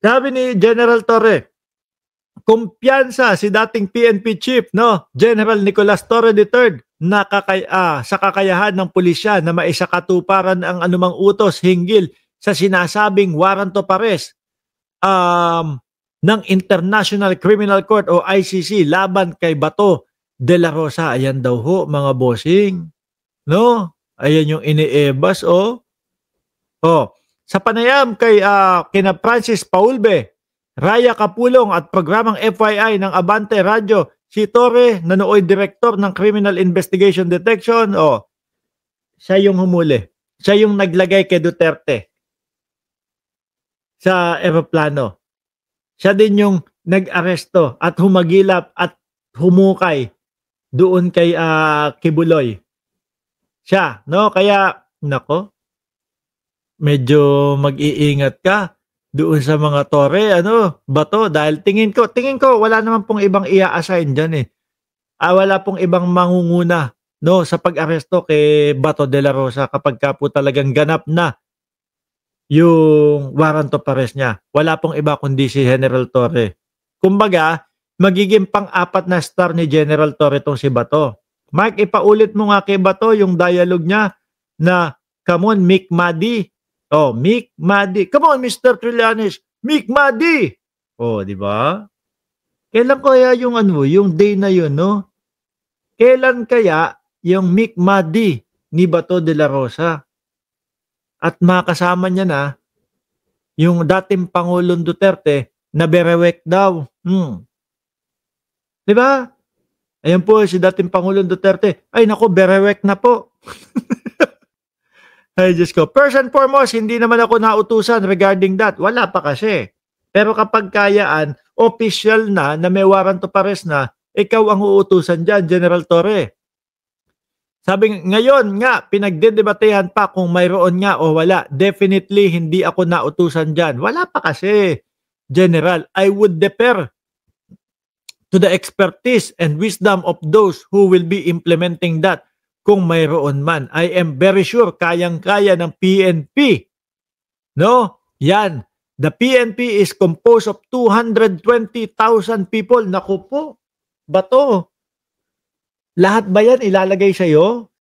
Sabi ni General Torre, kumpiyansa si dating PNP chief, no, General Nicolas Torre III na sa kakayahan ng pulisya na maisakatuparan ang anumang utos hinggil sa sinasabing warrant of arrest ng International Criminal Court o ICC laban kay Bato de la Rosa. Ayan daw ho, mga bossing. No? Ayan yung iniebas, oh. Oh, sa panayam kay kina Francis Paulbe, Raya Kapulong at programang FYI ng Abante Radio, si Torre na nooy director ng Criminal Investigation Detection, oh, siya yung humuli. Siya yung naglagay kay Duterte sa eroplano. Siya din yung nag-aresto at humagilap at humukay doon kay Kibuloy. Siya, no? Kaya, nako, medyo mag-iingat ka doon sa mga Torre, Bato, dahil tingin ko wala naman pong ibang i-assign diyan eh. Wala pong ibang mangunguna, no, sa pag-aresto kay Bato de la Rosa kapag ka po talagang ganap na yung warrant of arrest niya. Wala pong iba kundi si General Torre. Kumbaga, magiging pang-apat na star ni General Torre tong si Bato. Mike, ipaulit mo nga kay Bato yung dialogue niya na, come on, Mick Madi. Oh, Mick Madi. Come on, Mr. Trillanes. Mick Madi. Oh, di ba? Kailan kaya yung yung day na yun, no? Kailan kaya yung Mick Madi ni Bato de la Rosa? At makasama niya na yung dating Pangulong Duterte na berewek daw. Di ba? Ayan po si dating Pangulong Duterte. Ay nako, berewek na po. Ay Diyos ko. First and foremost, hindi naman ako nautusan regarding that. Wala pa kasi. Pero kapag kayaan, official na may warrant of arrest na, ikaw ang uutusan dyan, General Torre. Sabi ngayon nga, pinagdedebatehan pa kung mayroon nga o wala. Definitely, hindi ako nautusan dyan. Wala pa kasi, General. I would defer to the expertise and wisdom of those who will be implementing that. Kung mayroon man, I am very sure kayang-kaya ng PNP. No? Yan. The PNP is composed of 220,000 people. Naku po. Bato. Lahat ba yan ilalagay sa'yo?